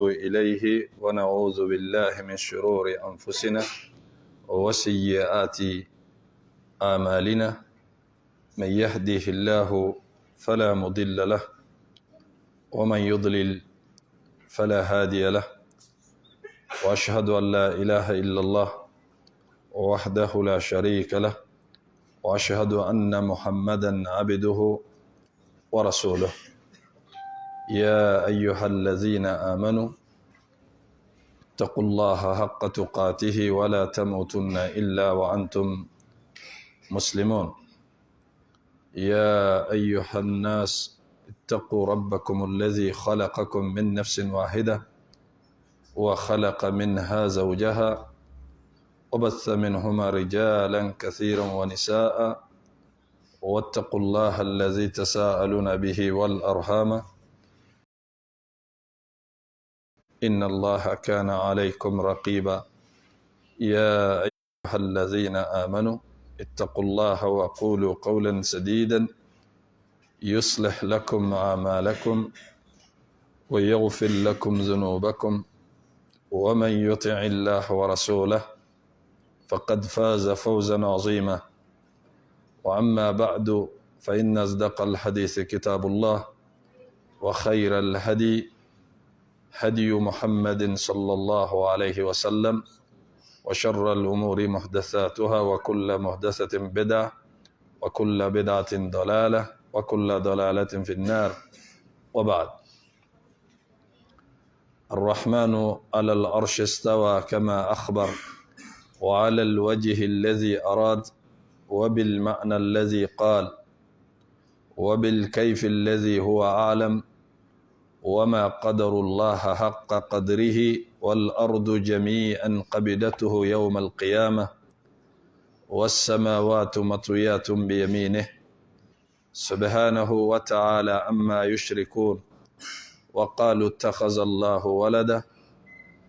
إليه ونعوذ بالله من شرور أنفسنا وسيئات أعمالنا. من يهده الله فلا مضل له ومن يضلل فلا هادي له، وأشهد أن لا إله إلا الله وحده لا شريك له، وأشهد أن محمدا عبده ورسوله. يا أيها الذين آمنوا اتقوا الله حق تقاته ولا تموتن إلا وأنتم مسلمون. يا أيها الناس اتقوا ربكم الذي خلقكم من نفس واحدة وخلق منها زوجها وبث منهما رجالا كثيرا ونساء، واتقوا الله الذي تساءلون به والأرحام إن الله كان عليكم رقيبا. يا أيها الذين آمنوا اتقوا الله وقولوا قولا سديدا يصلح لكم أعمالكم ويغفر لكم ذنوبكم، ومن يطع الله ورسوله فقد فاز فوزا عظيما. وأما بعد، فإن أصدق الحديث كتاب الله، وخير الهدي هدي محمد صلى الله عليه وسلم، وشر الأمور محدثاتها، وكل محدثة بدعة، وكل بدعة ضلالة، وكل ضلالة في النار. وبعد، الرحمن على العرش استوى كما أخبر، وعلى الوجه الذي أراد، وبالمعنى الذي قال، وبالكيف الذي هو أعلم، وما قدر الله حق قدره، والأرض جميعا قبضته يوم القيامة، والسماوات مطويات بيمينه سبحانه وتعالى عما يشركون. وقالوا اتخذ الله ولدا،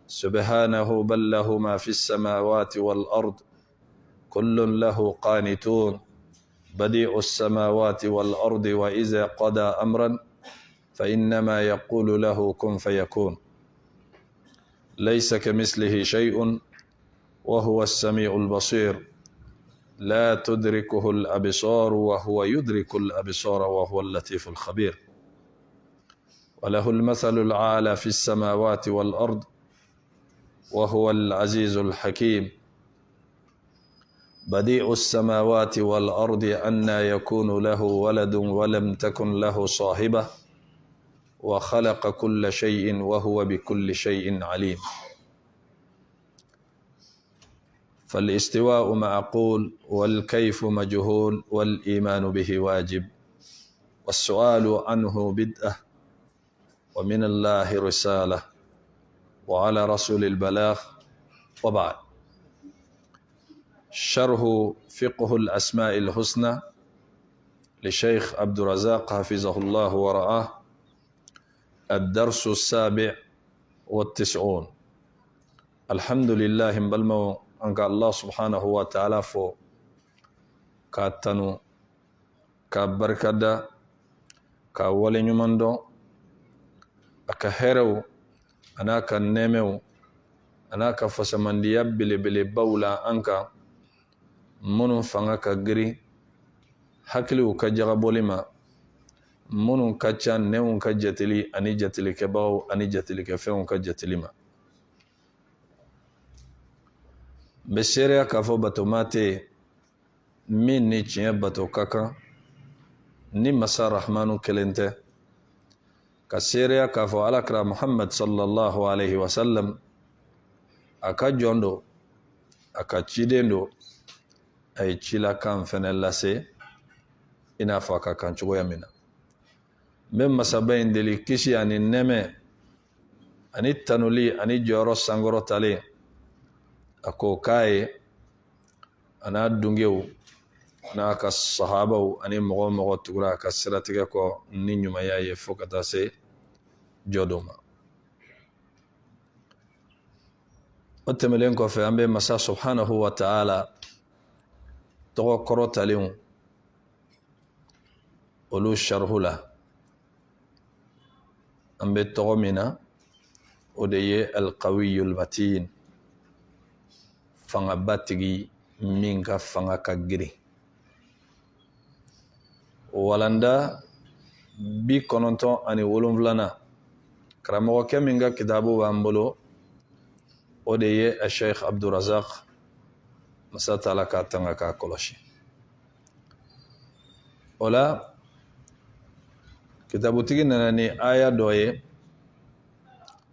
سبحانه بل له ما في السماوات والأرض كل له قانتون. بديع السماوات والأرض، وإذا قضى أمرا فإنما يقول له كن فيكون. ليس كمثله شيء وهو السميع البصير. لا تدركه الأبصار وهو يدرك الأبصار وهو اللطيف الخبير. وله المثل الأعلى في السماوات والأرض وهو العزيز الحكيم. بديع السماوات والأرض أنى يكون له ولد ولم تكن له صاحبة، وخلق كل شيء وهو بكل شيء عليم. فالاستواء معقول، والكيف مجهول، والإيمان به واجب، والسؤال عنه بدءة، ومن الله رسالة، وعلى رسول البلاغ. وبعد، شرح فقه الأسماء الحسنى لشيخ عبد الرزاق حفظه الله ورعاه، الدرس 97. الحمد لله بلمو أنك الله سبحانه وتعالى فو كاتنو كبركدا كولي نماندو أكهرو أنا كنمو أنا كفسمانديا بلي بلي بولا أنك منو فنغا كغري حكلو كجغبولي ما منو كچان نيون كجتلي أني جتلي كباو أني جتلي كفيون كجتلي ما بسيريا كفو باتو ماتي من نيچيه باتو كاكا ni masa rahmanu kelente. Kasiria kafo alakra Muhammad sallallahu alaihi wasallam aka jondo aka chidendo ay chila kan fenelase ina faka kan chugo yamina mem masabain deli kishi ani neme ani tanuli ani joro sangoro tale ako kai ana dungeu na ka sahabau ani mogo tugura ka siratiga ko ni nyuma yaye fokata se jodoma. Otemelen ko fe ambe masa subhanahu wa ta'ala to korotaliun olu sharhula ambe to mina o de ye alqawiyul matin fanga batigi min ka fanga ka girin walanda bi 97 karamɔgɔkɛ min ka kitabu b'an bolo o de ye Sheikh Abdurazak masa taala ka tanga ka kɔlɔsi o la kitabutigi nana ni aya dɔ ye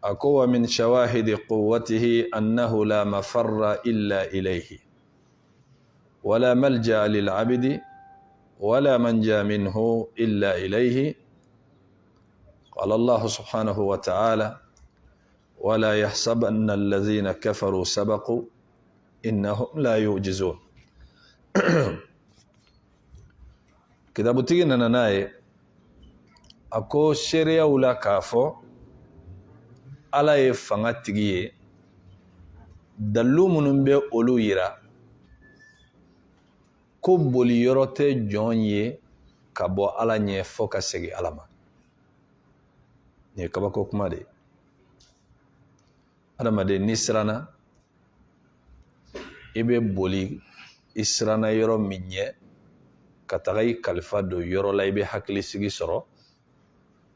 a ko wa min shawahidi quwwatihi annahu la mafarra illa ilayhi wala malja lil abdi ولا منجا منه إلا إليه قال الله سبحانه وتعالى ولا يحسبن الذين كفروا سبقوا إنهم لا يعجزون كتاب تيجينا ناي أكو شريعة ولا كافو على يفعل تيجي دلو منهم بأولو يرا ko boli yɔrɔ tɛ jɔn ye ka bɔ ala ɲɛ fɔ ka segin ala ma ni ye kabako kuma de adamaden ni siranna i bɛ boli i siranna yɔrɔ min ɲɛ ka taga i kalifa don yɔrɔ la i bɛ hakilisigi sɔrɔ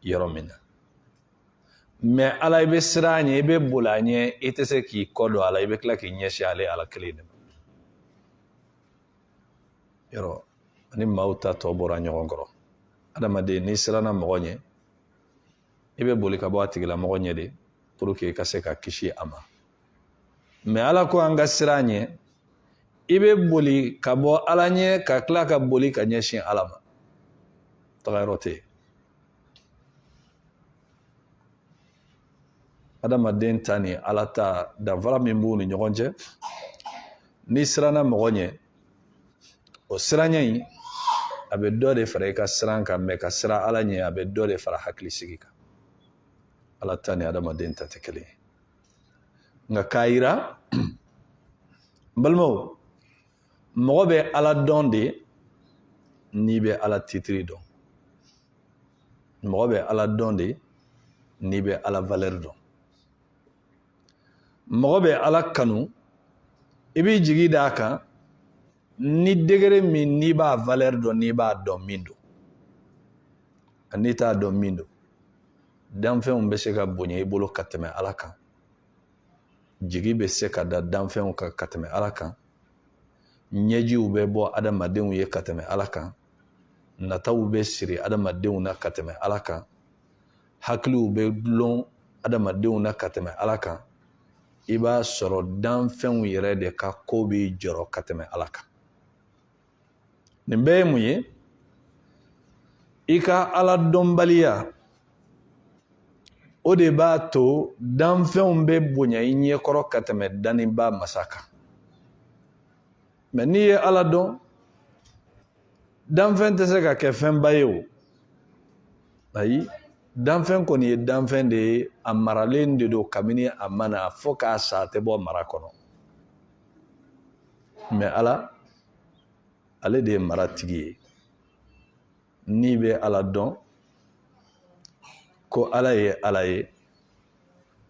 yɔrɔ min na mɛ ala i bɛ siran a ɲɛ i bɛ boli a ɲɛ i tɛ se k'i kɔ don ala i bɛ tila k'i ɲɛsin ale ala kelen de ma yɔrɔ ani maaw ta tɔ bɔra ɲɔgɔn kɔrɔ adamaden n'i siranna mɔgɔ ɲɛ i bɛ boli ka bɔ a tigila mɔgɔ ɲɛ de pour que i ka se ka kisi a ma mɛ ala ko an ka siran ɲɛ i bɛ boli ka bɔ ala ɲɛ ka tila ka boli ka ɲɛsin ala ma taga yɔrɔ tɛ yen adamaden ta ni ala ta danfara min b'u ni ɲɔgɔn cɛ n'i siranna mɔgɔ ɲɛ o siranɲɛ in a bɛ dɔ de fara i ka siran kan mɛ ka siran ala ɲɛ a bɛ dɔ de fara hakilisigi kan ala ta ni adamaden ta tɛ kelen ye nka k'a yira n balimaw mɔgɔ bɛ ala dɔn de n'i bɛ ala titiri dɔn mɔgɔ bɛ ala dɔn de n'i bɛ ala valeur dɔn mɔgɔ bɛ ala kanu i b'i jigi d'a kan ni degré min n'i b'a valeur dɔn n'i b'a dɔn min don n'i t'a dɔn min don danfɛnw bɛ se ka bonya i bolo ka tɛmɛ ala kan jigi bɛ se ka da danfɛnw kan ka tɛmɛ ala kan ɲɛjiw bɛ bɔ adamadenw ye ka tɛmɛ ala kan nataw bɛ siri adamadenw na ka tɛmɛ ala kan hakiliw bɛ dulon adamadenw na ka tɛmɛ ala kan i b'a sɔrɔ danfɛnw yɛrɛ de ka ko bɛ jɔrɔ ka tɛmɛ ala kan nin bɛɛ ye mun ye i ka ala dɔnbaliya o de b'a to danfɛnw bɛ bonya i ɲɛkɔrɔ ka tɛmɛ daniba masa kan mɛ n'i ye ala dɔn danfɛn tɛ se ka kɛ fɛnba ye o ayi danfɛn kɔni ye danfɛn de ye a maralen de don kabini a mana fɔ k'a sa a tɛ bɔ mara kɔnɔ mɛ ala ale de ye mara tigi ye n'i bɛ ala dɔn ko ala ye ala ye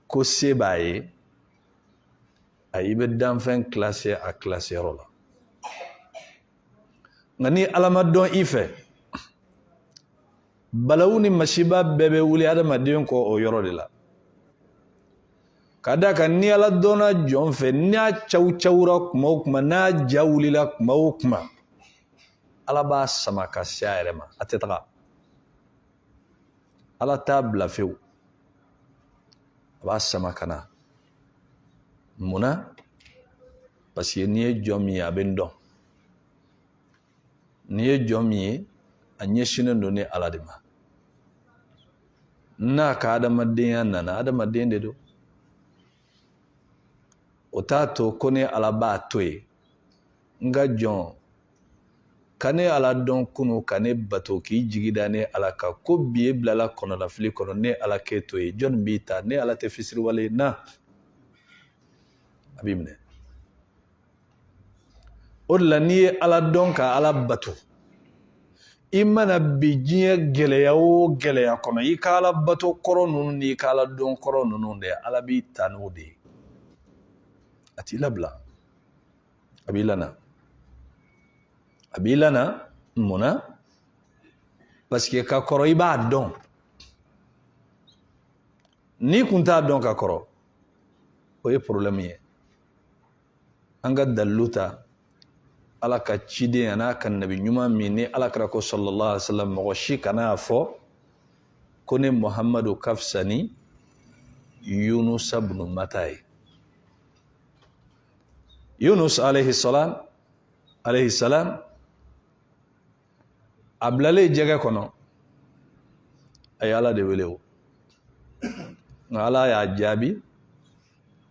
ko se b'a ye i bɛ danfɛn classé a classé yɔrɔ la nka ni ala ma dɔn i fɛ balawu ni masiba bɛɛ bɛ wuli adamaden kɔ o yɔrɔ de la ka d'a kan ni ala dɔnna jɔn fɛ n'a cawura kuma o kuma n'a ja wulila kuma o kuma ala b'a sama ka se a yɛrɛ ma a tɛ taga ala t'a bila fewu a b'a sama ka na munna parce que n'i ye jɔn min ye a bɛ n dɔn n'i ye jɔn min ye a ɲɛsinnen don ni ala de ma n'a ka adamadenya nana adamaden de don o t'a to ko ni ala b'a to yen n ka jɔn ka ne ala dɔn kunu ka ne bato k'i jigi da ne ala kan ko bi e bilala kɔnɔnafili kɔnɔ ne ala k'e to yen jɔn b'i ta ne ala tɛ fisiriwale na a b'i minɛ o de la n'i ye ala dɔn ka ala bato imana bijiye geleya o geleya kono i kala bato koro nunu ni kala don koro nunu de ala bi tanu de ati labla abilana muna parce que ka koro i b'a don ni kunta don ka koro o ye problème ye anga daluta ala ka ciden ana kan nabi ɲuman min ni ala kira ko sallallahu alaihi wasallam mɔgɔ si kana fɔ ko ne muhammadu kafsani yunus ibn mata ye yunus alayhi salam a bilalen jɛgɛ kɔnɔ a ye ala de wele o nka ala y'a jaabi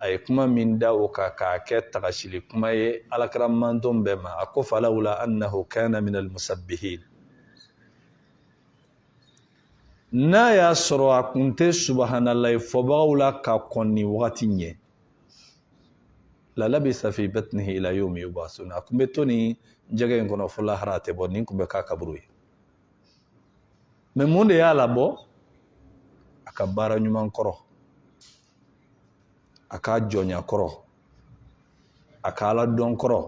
a ye kuma min da o kan k'a kɛ tagasili kuma ye alakira manton bɛɛ ma a ko falawla annahu kana min almusabbihin n'a y'a sɔrɔ a kun tɛ subahanallahi fɔbagaw la ka kɔn ni wagati ɲɛ la labisa fi batnihi ila yawmi yub'athun a kun bɛ to ni jɛgɛ in kɔnɔ fo lahara a tɛ bɔ nin kun bɛ k'a kaburu ye mais mun de y'a labɔ a ka baara ɲuman kɔrɔ a ka jɔnya kɔrɔ a ka ala dɔn kɔrɔ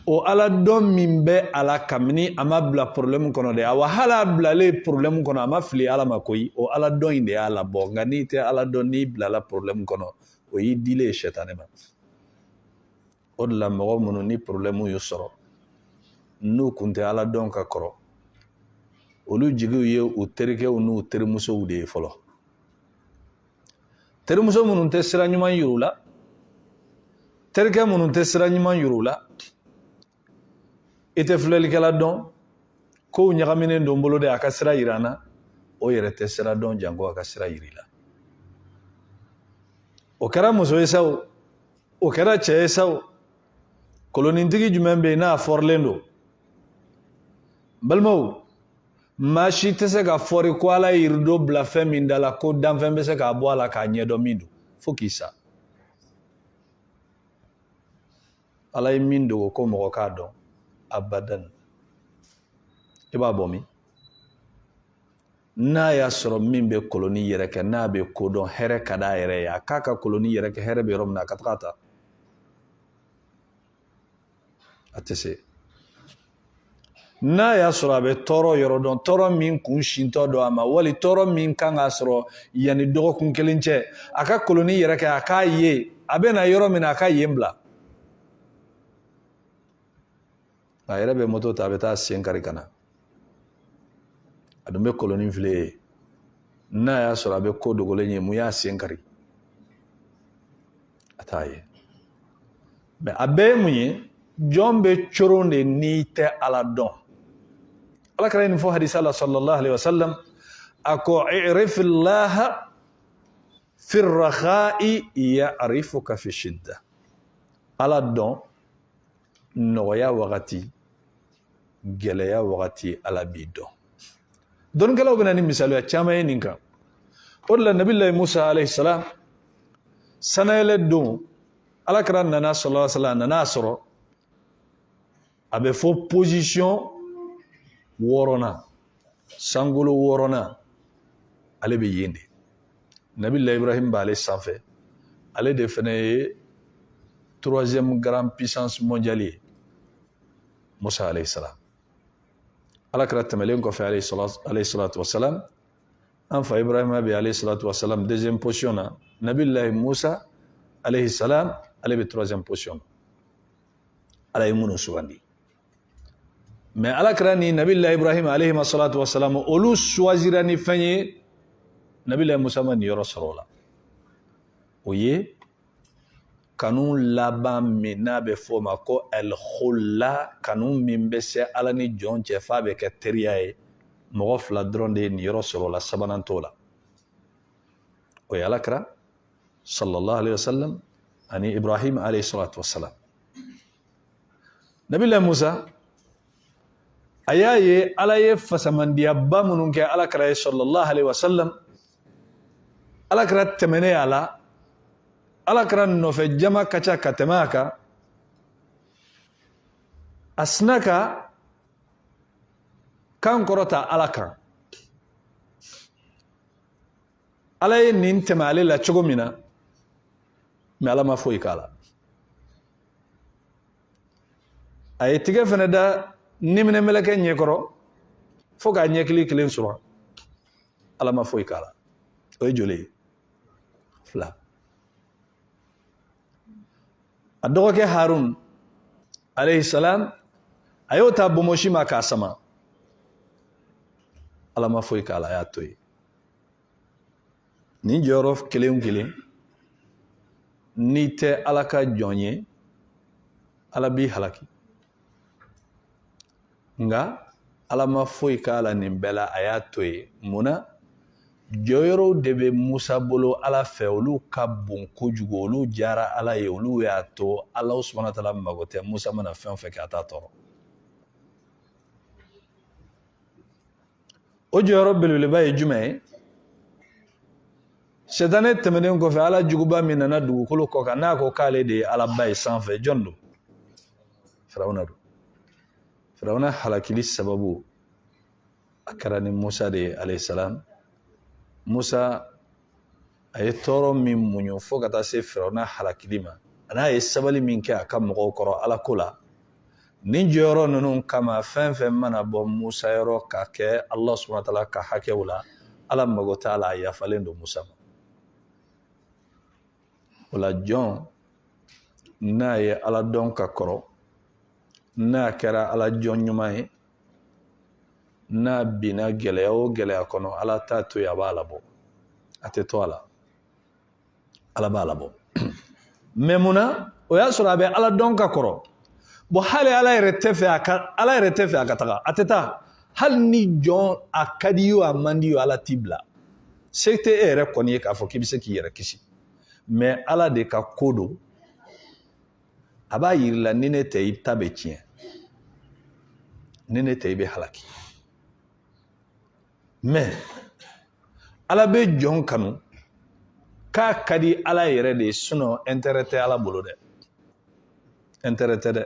o ala dɔn min bɛ ala kabini a ma bila problème kɔnɔ de awa hala bilale problème kɔnɔ a ma fili ala ma koyi o ala dɔn in de y'a labɔ nka n'i tɛ ala dɔn n'i bilala problème kɔnɔ o y'i dilen sɛtanɛ ma o de la mɔgɔ minnu ni problème y'u sɔrɔ n'u kun tɛ ala dɔn ka kɔrɔ olu jigiw ye u terikɛw n'u terimusow de ye fɔlɔ terimuso minnu tɛ sira ɲuman yiru la terikɛ minnu tɛ sira ɲuman yiru la i tɛ filɛlikɛla dɔn kow ɲagaminen don bolo de a ka sira yira an na o yɛrɛ tɛ sira dɔn janko a ka sira yiri la o kɛra muso ye sa o kɛra cɛ ye sa kolonitigi jumɛn bɛ yen n'a fɔrilen don balimaw maa si tɛ se ka fɔri ko ala ye yirido bila fɛn min da la ko danfɛn bɛ se k'a bɔ a la k'a ɲɛdɔn min don fo k'i sa ala ye min dogo ko mɔgɔ k'a dɔn abadan i b'a bɔ min n'a y'a sɔrɔ min bɛ koloni yɛrɛ kɛ n'a bɛ ko dɔn hɛrɛ ka d'a yɛrɛ ye a k'a ka koloni yɛrɛ kɛ hɛrɛ bɛ yɔrɔ min na a ka taga ta a tɛ se n'a y'a sɔrɔ a bɛ tɔɔrɔ yɔrɔ dɔn tɔɔrɔ min kun sintɔ don a ma wali tɔɔrɔ min kan k'a sɔrɔ yanni dɔgɔkun kelen cɛ a ka koloni yɛrɛ kɛ a k'a ye a bɛ na yɔrɔ min na a ka yen bila a yɛrɛ bɛ moto ta a bɛ taa sen kari ka na a dun bɛ koloni file ye n'a y'a sɔrɔ a bɛ ko dogolen ye mun y'a sen kari a t'a ye mɛ a bɛɛ ye mun ye jɔn bɛ coron de n'i tɛ ala dɔn ala kɛra nin fɔ hadisa la sallallahu alaihi wasallam a ko i'rifillaha fi rakha'i ya'rifuka fi shidda ala dɔn nɔgɔya wagati gɛlɛya wagati ala b'i dɔn dɔnnikɛlaw bɛna ni misaliya caman ye nin kan o de la nabilahi musa alayhi salam sanayɛlɛ don ala kɛra nana sallallahu alaihi wasallam nana sɔrɔ a bɛ fɔ position wɔɔrɔnan sankolo wɔɔrɔnan ale bɛ yen de nabilahi ibrahim b'ale sanfɛ ale de fana ye troisième grande puissance mondiale ye musa alayhi salam ala kɛra tɛmɛlen kɔfɛ alayhi salatu wasalam an fa ibrahima bɛ alayhi salatu wasalam deuxième position na nabilahi musa alayhi salam ale bɛ troisième position na ala ye minnu sugandi mais ala kɛra ni nabilahi ibrahima alayhi salatu wasalam olu choisira ni fɛn ye nabilahi musa ma nin yɔrɔ sɔrɔ o la o ye kanu laban min n'a bɛ fɔ o ma ko al-khulla kanu min bɛ se ala ni jɔn cɛ f'a bɛ kɛ teriya ye mɔgɔ fila dɔrɔn de ye nin yɔrɔ sɔrɔ o la sabanan t'o la o ye ala kɛra sallallahu alaihi wasallam ani ibrahim alayhi salatu wasalam nabilahi musa a y'a ye ala ye fasamandiyaba minnu kɛ ala kɛra ye sallallahu alaihi wasallam ala kɛra tɛmɛnen a la ala kɛra nɔfɛ jama ka ca ka tɛmɛ a kan a sina ka kan korota ala kan ala ye nin tɛmɛ ale la cogo min na mais ala ma foyi k'a la a ye tigɛ fɛnɛ da niminɛ mɛlɛkɛ ɲɛkɔrɔ fo k'a ɲɛkili kelen sɔrɔ ala ma foyi k'a la o ye joli ye fila a dɔgɔkɛ harun alayhi salam a y'o ta bomosi ma k'a sama ala ma foyi k'a la a y'a to ye nin jɔyɔrɔ kelen kelen n'i tɛ ala ka jɔn ye ala b'i halaki nga ala ma foyi k'a la nin bɛɛ la a y'a to ye munna jɔyɔrɔw de bɛ Musa bolo ala fɛ olu ka bon kojugu olu jara ala ye olu y'a to ala subhanahu wa ta'ala mago tɛ Musa mana fɛn o fɛn kɛ a t'a tɔɔrɔ o jɔyɔrɔ belebeleba ye jumɛn ye Sɛtanɛ tɛmɛnen kɔfɛ ala juguba min nana dugukolo kɔ kan n'a ko k'ale de ye ala ba ye sanfɛ jɔn don Firawuna don Firawuna halakili sababu a kɛra ni Musa de ye alayhi salam Musa a ye tɔɔrɔ min muɲu fo ka taa se Firawuna halakili ma n'a ye sabali min kɛ a ka mɔgɔw kɔrɔ ala ko la nin jɔyɔrɔ ninnu kama fɛn fɛn mana bɔ Musa yɔrɔ ka kɛ Allah subhanahu wa ta'ala ka hakɛw la ala mago t'a la a yafalen don Musa ma o la jɔn n'a ye ala dɔn ka kɔrɔ n'a kɛra ala jɔn ɲuman ye n'a binna gɛlɛya o gɛlɛya kɔnɔ ala t'a to ye a b'a labɔ a tɛ to a la ala b'a labɔ mais munna o y'a sɔrɔ a bɛ ala dɔn ka kɔrɔ bon hali ala yɛrɛ tɛ fɛ a ka taga a tɛ taa hali ni jɔn a ka di ye o a man di ye ala t'i bila se tɛ e yɛrɛ kɔni ye k'a fɔ k'i bɛ se k'i yɛrɛ kisi mais ala de ka ko don a b'a yiri la ni ne tɛ i ta bɛ tiɲɛ ni ne tɛ i bɛ halaki mais ala bɛ jɔn kanu k'a ka di ala yɛrɛ de sinon intérêt tɛ ala bolo dɛ intérêt tɛ dɛ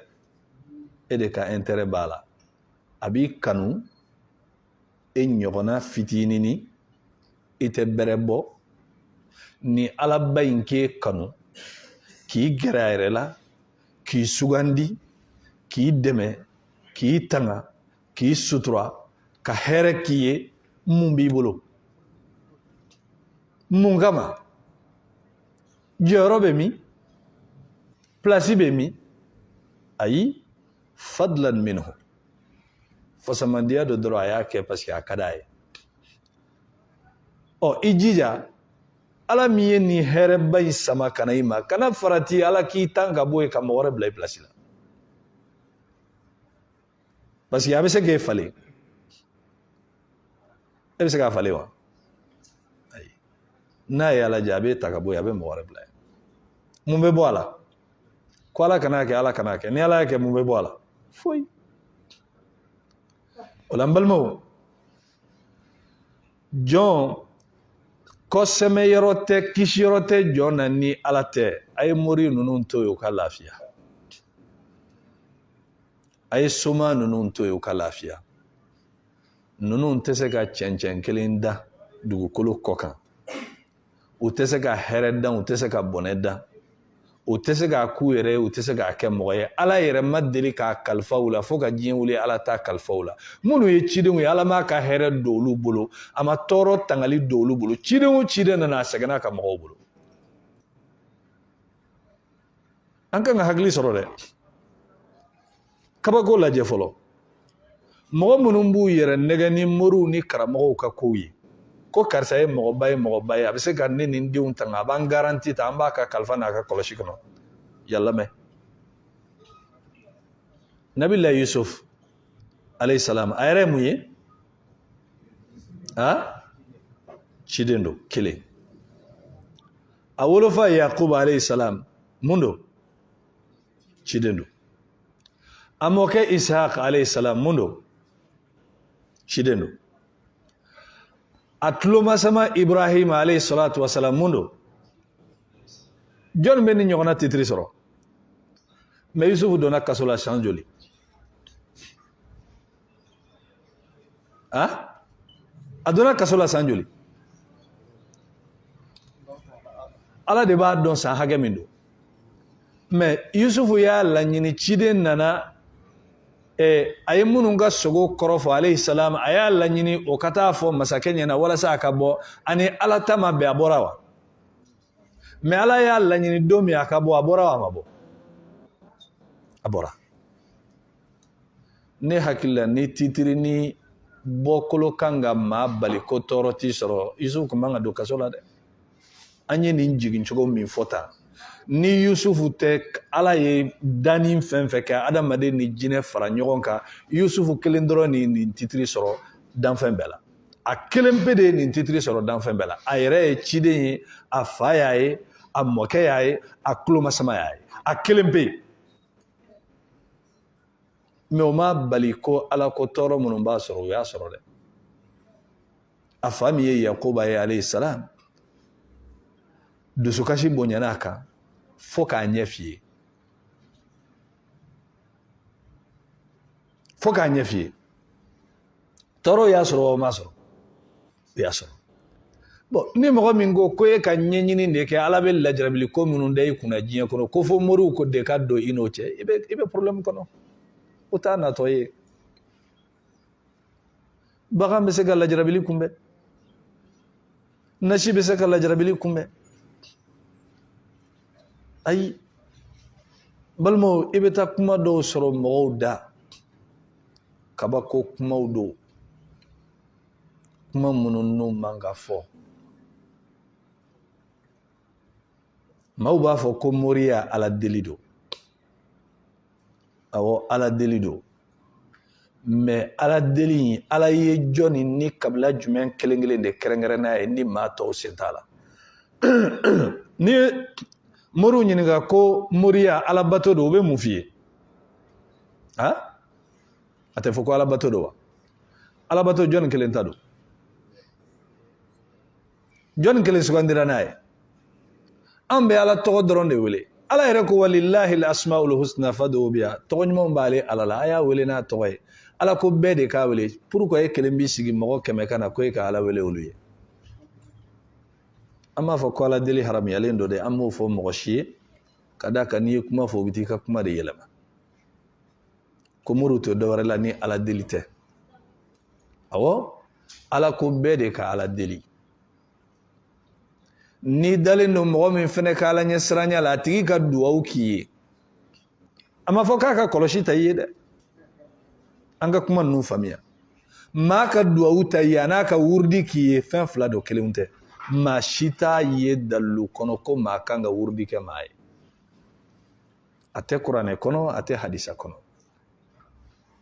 e de ka intérêt b'a la a b'i kanu e ɲɔgɔnna fitinini i tɛ bɛrɛ bɔ ni ala ba in k'e kanu k'i gɛrɛ a yɛrɛ la k'i sugandi k'i dɛmɛ k'i tanga k'i sutura ka hɛrɛ k'i ye mun b'i bolo mun kama jɔyɔrɔ bɛ min place bɛ min ayi fadlan minhu fasamandiya dɔ dɔrɔn a y'a kɛ parce que a ka d'a ye i jija ala min ye nin hɛrɛba in sama kana i ma kana farati ala k'i tan ka bɔ yen ka mɔgɔ wɛrɛ bila i place la parce que a bɛ se k'e falen e bɛ se k'a falen wa ayi n'a ye ala jɛ a b'e ta ka bɔ yen a bɛ mɔgɔ wɛrɛ bila yen mun bɛ bɔ a la ko ala kana kɛ ala kana kɛ ni ala y'a kɛ mun bɛ bɔ a la foyi o la n balimaw jɔn kɔsɛmɛ yɔrɔ tɛ kisi yɔrɔ tɛ jɔn na ni ala tɛ a ye mori ninnu to yen u ka lafiya a ye soma ninnu to yen u ka lafiya ninnu tɛ se ka cɛncɛn kelen da dugukolo kɔ kan u tɛ se ka hɛrɛ dan u tɛ se ka bɔnɛ dan u tɛ se k'a k'u yɛrɛ ye u tɛ se k'a kɛ mɔgɔ ye ala yɛrɛ ma deli k'a kalifa u la fo ka diɲɛ wuli ala t'a kalifa u la minnu ye cidenw ye ala m'a ka hɛrɛ don olu bolo a ma tɔɔrɔ tangali don olu bolo ciden o ciden nana a sɛgɛnna ka mɔgɔw bolo an kan ka hakili sɔrɔ dɛ kabako lajɛ fɔlɔ mɔgɔ minnu b'u yɛrɛ nɛgɛ ni moriw ni karamɔgɔw ka kow ye ko karisa ye mɔgɔba ye a bɛ se ka ne ni n denw tanga a b'an garanti ta an b'a ka kalifa n'a ka kɔlɔsi kɔnɔ yàlla mɛ Nabila Yusuf alayhi salam a yɛrɛ mun ye ciden don kelen a wolofa Yakubu alayhi salam mun don ciden don a mɔkɛ Ishaq alayhi salam mun don ciden don a tulomasama Ibrahim alayhi salatu wasalam mun don jɔn bɛ ni ɲɔgɔnna titiri sɔrɔ mais Yusuf donna kaso la san joli a donna kaso la san joli ala de b'a dɔn san hakɛ min don mais Yusufu y'a laɲini ciden nana a ye minnu ka sogo kɔrɔfɔ alayhi salam a y'a laɲini o ka taa fɔ masakɛ ɲɛna walasa a ka bɔ ani ala ta ma bɛn a bɔra wa mais ala y'a laɲini don min a ka bɔ a bɔra wa a ma bɔ a bɔra ne hakili la ni titiri ni bɔkolo kan ka maa bali ko tɔɔrɔ t'i sɔrɔ Yusufu tun man ka don kaso la dɛ an ye nin jigin cogo min fɔ tan ni Yusufu tɛ ala ye danni fɛn fɛn kɛ adamaden ni jinɛ fara ɲɔgɔn kan Yusufu kelen dɔrɔn nin titiri sɔrɔ danfɛn bɛɛ la a kelen pe de ye nin titiri sɔrɔ danfɛn bɛɛ la a yɛrɛ ye ciden ye a fa y'a ye a mɔkɛ y'a ye a tulomasama y'a ye a kelen pe mais o ma bali ko ala ko tɔɔrɔ minnu b'a sɔrɔ o y'a sɔrɔ dɛ a fa min ye Yakuba ye alayhi salam dusukasi bonyana a kan fo k'a ɲɛ f'i ye fo k'a ɲɛ f'i ye tɔɔrɔ y'a sɔrɔ o ma sɔrɔ o y'a sɔrɔ bon ni mɔgɔ min ko e ka ɲɛɲini de kɛ ala bɛ lajarabili ko minnu da i kunna diɲɛ kɔnɔ ko fo moriw ko de ka don i n'o cɛ i bɛ problème kɔnɔ o t'a natɔ ye bagan bɛ se ka lajarabili kunbɛn nasi bɛ se ka lajarabili kunbɛn ayi balimaw i bɛ taa kuma dɔw sɔrɔ mɔgɔw da kabako kumaw don kuma minnu n'u man ka fɔ maaw b'a fɔ ko moriya ala deli don awɔ ala deli don mais ala deli ala ye jɔnni ni kabila jumɛn kelen kelen de kɛrɛnkɛrɛnn'a ye ni maa tɔw sen t'a la ni moriw ɲininka ko moriya ala bato don u bɛ mun f'i ye a tɛ fɔ ko ala bato don wa ala bato jɔnni kelen ta don jɔnni kelen sugandira n'a ye an bɛ ala tɔgɔ dɔrɔn de wele ala yɛrɛ ko walillahi al-asmaul husna fad'u biha tɔgɔ ɲumanw b'ale ala la a y'a wele n'a tɔgɔ ye ala ko bɛɛ de k'a wele pourquoi e kelen b'i sigi mɔgɔ 100 ka na ko e ka ala wele olu ye an b'a fɔ ko ala deli haramuyalen don dɛ an b'o fɔ mɔgɔ si ye ka d'a kan n'i ye kuma fɔ u bɛ t'i ka kuma de yɛlɛma ko moriw tɛ dɔwɛrɛ la ni ala deli tɛ awɔ ala ko bɛɛ de ka ala deli ni dalen don mɔgɔ min fɛnɛ ka ala ɲɛ siranya la a tigi ka duwawu k'i ye a ma fɔ k'a ka kɔlɔsi ta i ye dɛ an ka kuma ninnu faamuya maa ka duwawu ta i ye a n'a ka wurudi k'i ye fɛn fila don kelenw tɛ maa si t'a ye dalilu kɔnɔ ko maa kan ka wurudi kɛ maa ye a tɛ kuranɛ kɔnɔ a tɛ hadisa kɔnɔ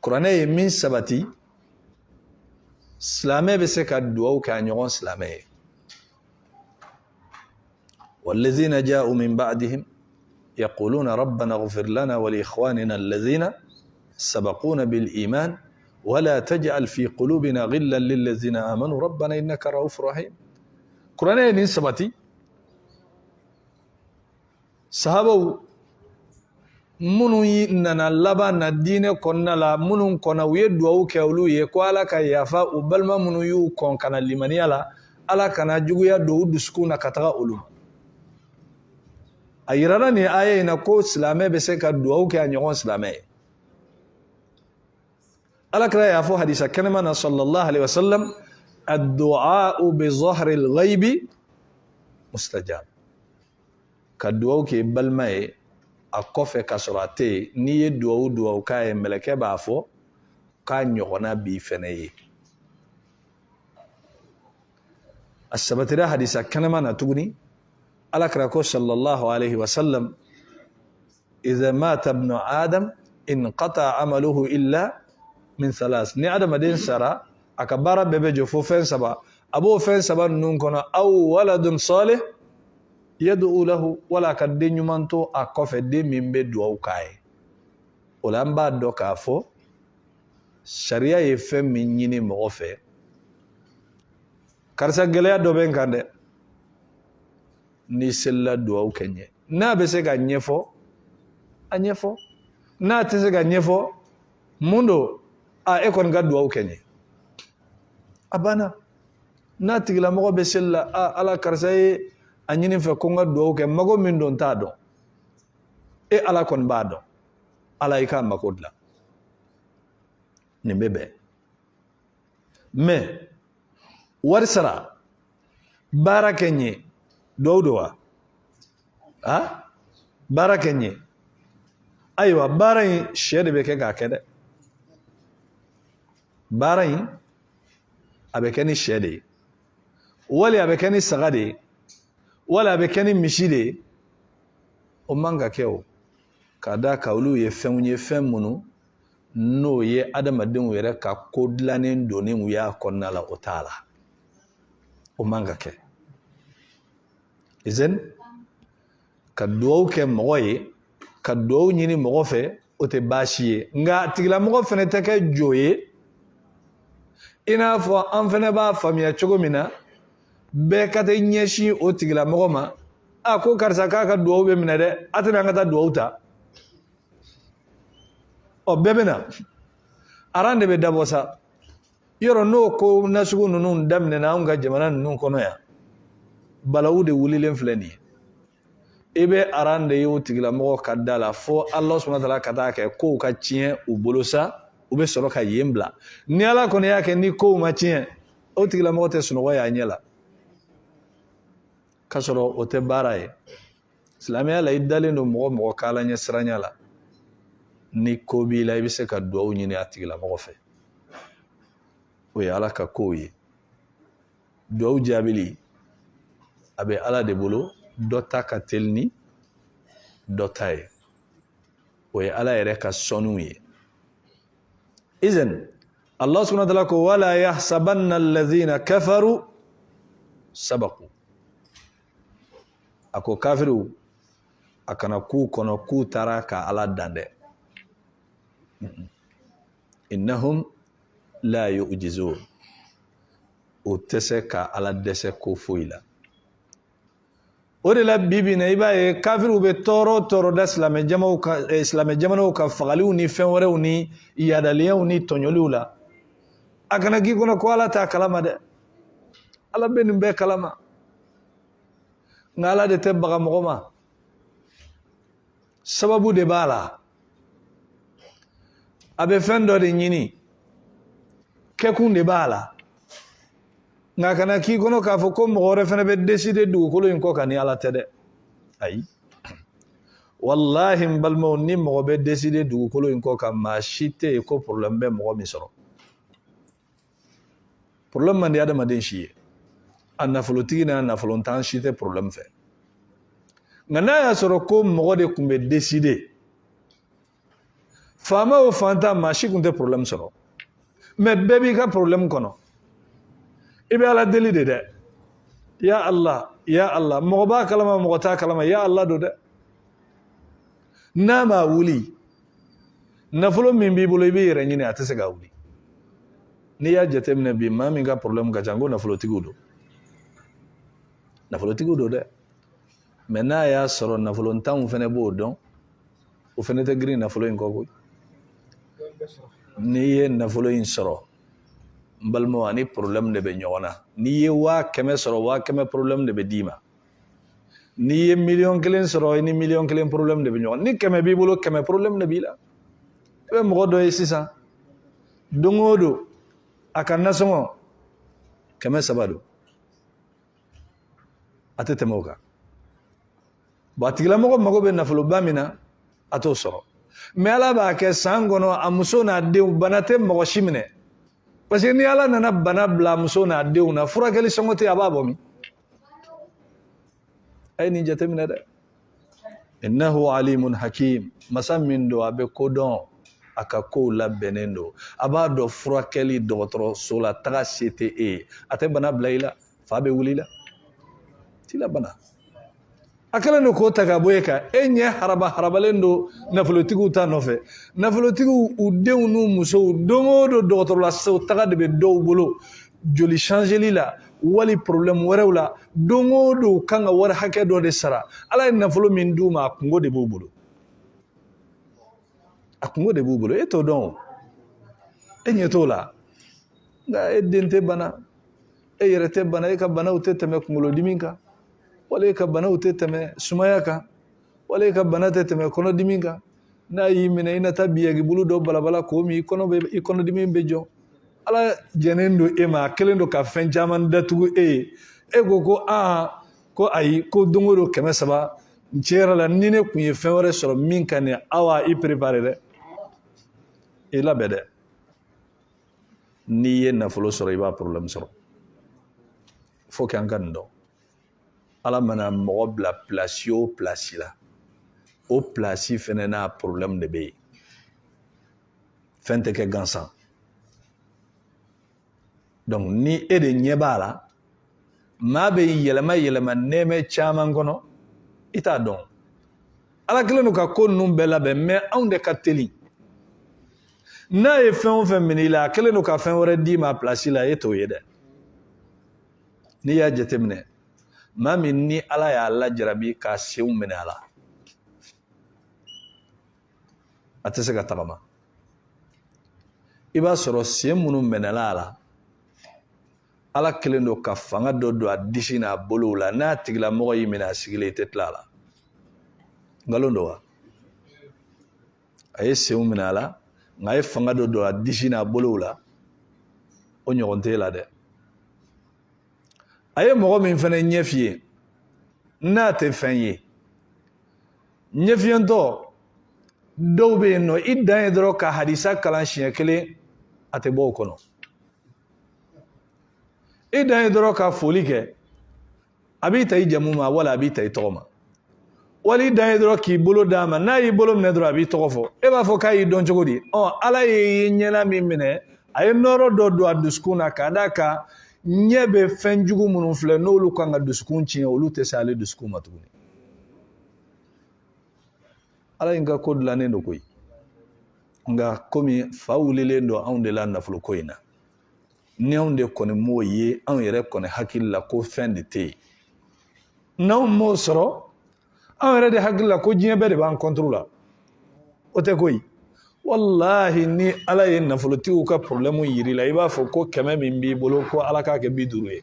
kuranɛ ye min sabati silamɛ bɛ se ka duwawu kɛ a ɲɔgɔn silamɛ ye والذين جاءوا من بعدهم يقولون ربنا اغفر لنا ولإخواننا الذين سبقونا بالإيمان ولا تجعل في قلوبنا غلا للذين آمنوا ربنا إنك رؤوف رحيم قرآن نسبتي صحابه منو ننا لبا ندين كنا لا منو كنا ويدوا كأولو يقوالا كيافا وبلما منو يو كون كنا لمنيا لا ala kana juguya do duskuna kataga ulum ayirana ni aya ina ko islamé be se ka duwaw ke a ɲɔgɔn islamé ala kira ya fo hadisa kanama na sallallahu alaihi wasallam ad-du'a bi zahri al-ghaib mustajab ka duwaw ke balmaye a kɔfɛ ka sɔrɔ a tɛ ni ye duwaw k'a ye mɛlɛkɛ b'a fɔ k'a ɲɔgɔnna b'i fɛnɛ ye a sabatira hadisa kɛnɛma na tuguni ala kira ko sallallahu alaihi wasallam idha mata ibnu adam inqata amaluhu illa min thalas ni adamaden sara a ka baara bɛɛ bɛ jɔ fo fɛn saba a b'o fɛn saba ninnu kɔnɔ aw waladun salih yad'u lahu wala ka den ɲuman to a kɔfɛ den min bɛ duwawu k'a ye o la an b'a dɔn k'a fɔ sariya ye fɛn min ɲini mɔgɔ fɛ karisa gɛlɛya dɔ bɛ n kan dɛ ni selila duwawu kɛ ɲɛ n'a bɛ se ka ɲɛfɔ a ɲɛfɔ n'a tɛ se ka ɲɛfɔ mun don e kɔni ka duwawu kɛ ɲɛ abana n'a tigilamɔgɔ bɛ seli la ala karisa ye a ɲini fɛ ko n ka dugawu kɛ mago min don t'a dɔn ala kɔni b'a dɔn ala i k'a mago dilan nin bɛ bɛn mais wari sara baara kɛ n ye dugawu don wa baara kɛ n ye ayiwa baara in sɛ de bɛ kɛ k'a kɛ dɛ baara in a bɛ kɛ ni sɛ de ye wali a bɛ kɛ ni saga de ye wali a bɛ kɛ ni misi de ye o man ka kɛ o k'a da ka olu ye fɛnw ye fɛn minnu n'o ye adamadenw yɛrɛ ka ko dilannen donnenw y'a kɔnɔna la o t'a la o man ka kɛ izin ka duwawu kɛ mɔgɔ ye ka duwawu ɲini mɔgɔ fɛ o tɛ baasi ye nka tigilamɔgɔ fana tɛ kɛ jo ye i n'a fɔ an fana b'a faamuya cogo min na bɛɛ ka tɛ ɲɛsin o tigilamɔgɔ ma ko karisa k'a ka duwawu bɛ minɛ dɛ a tɛna an ka taa duwawu ta bɛɛ bɛ na aran de bɛ dabɔ sa yɔrɔ n'o ko nasugu ninnu daminɛna anw ka jamana ninnu kɔnɔ yan balawu de wulilen filɛ nin ye i bɛ aran de ye o tigilamɔgɔ ka da la fo Ala subahana wa taala ka taa kɛ kow ka tiɲɛ u bolo sa u bɛ sɔrɔ ka yen bila ni Ala kɔni y'a kɛ ni kow ma tiɲɛ o tigilamɔgɔ tɛ sunɔgɔ y'a ɲɛ la k'a sɔrɔ o tɛ baara ye silamɛya la i dalen don mɔgɔ mɔgɔ k'Ala ɲɛ siranya la ni ko b'i la i bɛ se ka duwawu ɲini a tigilamɔgɔ fɛ o ye Ala ka kow ye duwawu jaabili a bɛ Ala de bolo dɔ ta ka teli ni dɔ ta ye o ye Ala yɛrɛ ka sɔnniw ye izan Allah subhanahu wa ta'ala ko wala yahsabanna alladhina kafaru sabaqu a ko kafiriw a kana k'u kɔnɔ k'u taara ka Ala dan dɛ innahum la yu'jizun o tɛ se ka Ala dɛsɛ ko foyi la o de la bibi na i b'a ye kafiriw bɛ tɔɔrɔ tɔɔrɔ da silamɛ jamanaw ka fagaliw ni fɛn wɛrɛw ni yadaliyaw ni tɔɲɔliw la a kana k'i kɔnɔ ko Ala t'a kalama dɛ Ala bɛ nin bɛɛ kalama nka Ala de tɛ baga mɔgɔ ma sababu de b'a la a bɛ fɛn dɔ de ɲini kɛkun de b'a la nka kana k'i kɔnɔ k'a fɔ ko mɔgɔ wɛrɛ fana bɛ décider dugukolo in kɔ kan ni Ala tɛ dɛ ayi wallahi n balimaw ni mɔgɔ bɛ décider dugukolo in kɔ kan maa si tɛ yen ko problème bɛ mɔgɔ min sɔrɔ problème man di adamaden si ye a nafolotigi n'a nafolontan si tɛ problème fɛ nka n'a y'a sɔrɔ ko mɔgɔ de tun bɛ décider faama o fantan maa si tun tɛ problème sɔrɔ mais bɛɛ b'i ka problème kɔnɔ i bɛ Ala deli de dɛ ya Allah mɔgɔ b'a kalama mɔgɔ t'a kalama ya Allah do dɛ n'a ma wuli nafolo min b'i bolo i b'i yɛrɛ ɲini a tɛ se ka wuli n'i y'a jateminɛ bi maa min ka problème ka ca n ko nafolotigiw don dɛ mais n'a y'a sɔrɔ nafolontanw fana b'o dɔn o fana tɛ girin nafolo in kɔ koyi n'i ye nafolo in sɔrɔ n balimaw ani problème de bɛ ɲɔgɔn na n'i ye 100,000 sɔrɔ 100,000 problème de bɛ d'i ma n'i ye 1,000,000 sɔrɔ i ni 1,000,000 problème de bɛ ɲɔgɔn na ni 100 b'i bolo 100 problème de b'i la i bɛ mɔgɔ dɔ ye sisan don o don a ka nasɔngɔ 300 don a tɛ tɛmɛ o kan bon a tigilamɔgɔ mago bɛ nafoloba min na a t'o sɔrɔ mais Ala b'a kɛ san kɔnɔ a muso n'a denw bana tɛ mɔgɔ si minɛ parce que ni Ala nana bana bila a muso n'a denw na furakɛli sɔngɔ tɛ a b'a bɔ min a ye nin jateminɛ dɛ innahu alimun hakim masa min don a bɛ kodɔn a ka kow labɛnnen don a b'a dɔn furakɛli dɔgɔtɔrɔso la taga se tɛ e ye a tɛ bana bila i la fa bɛ wuli la t'i la bana a kɛlen don k'o ta ka bɔ e kan e ɲɛ harabalen don nafolotigiw ta nɔfɛ nafolotigiw u denw n'u musow don o don dɔgɔtɔrɔlaso taga de bɛ dɔw bolo joli changeli la wali problème wɛrɛw la don o don kan ka wari hakɛ dɔ de sara Ala ye nafolo min d'u ma a kungo de b'u bolo e t'o dɔn o e ɲɛ t'o la nka e den tɛ bana e yɛrɛ tɛ bana e ka banaw tɛ tɛmɛ kunkolodimi kan wala e ka banaw tɛ tɛmɛ sumaya kan wala e ka bana tɛ tɛmɛ kɔnɔdimi kan n'a y'i minɛ i na taa biyagi bulu dɔ balabala k'o min i kɔnɔdimi bɛ jɔ ala jɛnen don e ma a kɛlen don ka fɛn caman datugu e ye e ko ko ayi ko don o don 300 n cɛ yɛrɛ la ni ne tun ye fɛn wɛrɛ sɔrɔ min ka ɲɛ awa i préparé dɛ i labɛn dɛ n'i ye nafolo sɔrɔ i b'a problème sɔrɔ faut que an ka nin dɔn ala mana mɔgɔ bila place o place la o place fɛnɛ n'a problème de bɛ yen fɛn tɛ kɛ gansan donc ni e de ɲɛ b'a la maa bɛ yɛlɛma nɛɛmɛ caman kɔnɔ i t'a dɔn ala kelen don ka ko ninnu bɛɛ labɛn mais anw de ka teli n'a ye fɛn o fɛn minɛ i la a kelen don ka fɛn wɛrɛ d'i ma place la e t'o ye dɛ n'i y'a jateminɛ maa min ni ala y'a lajarabi k'a senw minɛ a la a tɛ se ka tagama i b'a sɔrɔ sen minnu minɛla a la ala kelen don ka fanga dɔ don a disi n'a bolow la n'a tigilamɔgɔ y'i minɛ a sigilen i tɛ tila a la nkalon don wa a ye senw minɛ a la nka a ye fanga dɔ don a disi n'a bolow la o ɲɔgɔn tɛ e la dɛ a ye mɔgɔ min fana ɲɛ f'i ye n'a tɛ fɛn ye ɲɛfiyɛntɔ dɔw bɛ yen nɔ i dan ye dɔrɔn ka hadisa kalan siɲɛ kelen a tɛ bɔ o kɔnɔ i dan ye dɔrɔn ka foli kɛ a b'i ta i jamu ma wala a b'i ta i tɔgɔ ma wala i dan ye dɔrɔn k'i bolo d'a ma n'a y'i bolo minɛ dɔrɔn a b'i tɔgɔ fɔ e b'a fɔ k'a y'i dɔn cogo di ala ye ɲɛna min minɛ a ye nɔɔrɔ dɔ don a dusukun na k'a d'a kan ɲɛ bɛ fɛn jugu minnu filɛ n'olu kan ka dusukun tiɲɛ olu tɛ se ale dusukun ma tuguni ala in ka ko dilannen don koyi nka komi fa wulilen don anw de la nafolo ko in na ni anw de kɔni m'o ye anw yɛrɛ kɔni hakili la ko fɛn de tɛ yen n'anw m'o sɔrɔ anw yɛrɛ de hakili la ko diɲɛ bɛɛ de b'an contre la o tɛ koyi wallahi ni ala ye nafolotigiw ka problème yiri la i b'a fɔ ko 100 min b'i bolo ko ala k'a kɛ 50 ye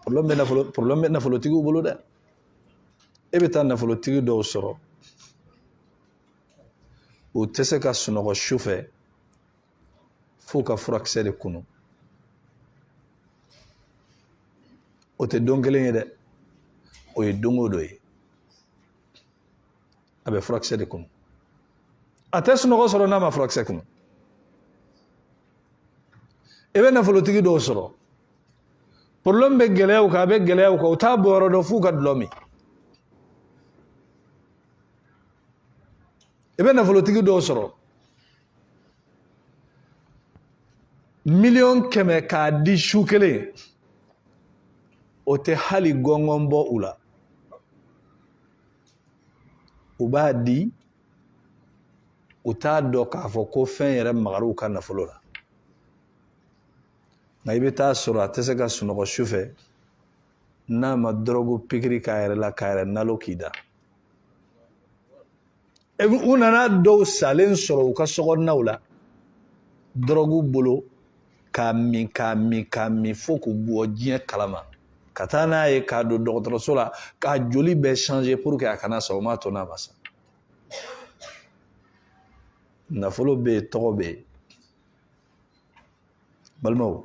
problème bɛ nafolotigiw bolo dɛ e bɛ taa nafolotigi dɔw sɔrɔ o tɛ se ka sunɔgɔ su fɛ f'u ka furakisɛ de kunu o tɛ don kelen ye dɛ o ye don o don ye a bɛ furakisɛ de kunu a tɛ sunɔgɔ sɔrɔ n'a ma furakisɛ kunu e bɛ nafolotigi dɔw sɔrɔ problème bɛ gɛlɛyaw kan a bɛ gɛlɛyaw kan o t'a bɔ yɔrɔ dɔn f'u ka dulɔ min i bɛ nafolotigi dɔw sɔrɔ 1000000 k'a di su kelen o tɛ hali gɔngɔn bɔ u la u b'a di u t'a dɔn k'a fɔ ko fɛn yɛrɛ magar'u ka nafolo la nka i bɛ taa sɔrɔ a tɛ se ka sunɔgɔ su fɛ n'a ma dɔrɔgu pikiri k'a yɛrɛ la k'a yɛrɛ nalo k'i da u nana dɔw salen sɔrɔ u ka sokɔnɔnaw la dɔrɔgu bolo k'a min fo k'u bɔ diɲɛ kalama ka taa n'a ye k'a don dɔgɔtɔrɔso la k'a joli bɛɛ changer pour que a kana sa o m'a to n'a ma sa nafolo bɛ yen tɔgɔ bɛ yen balimaw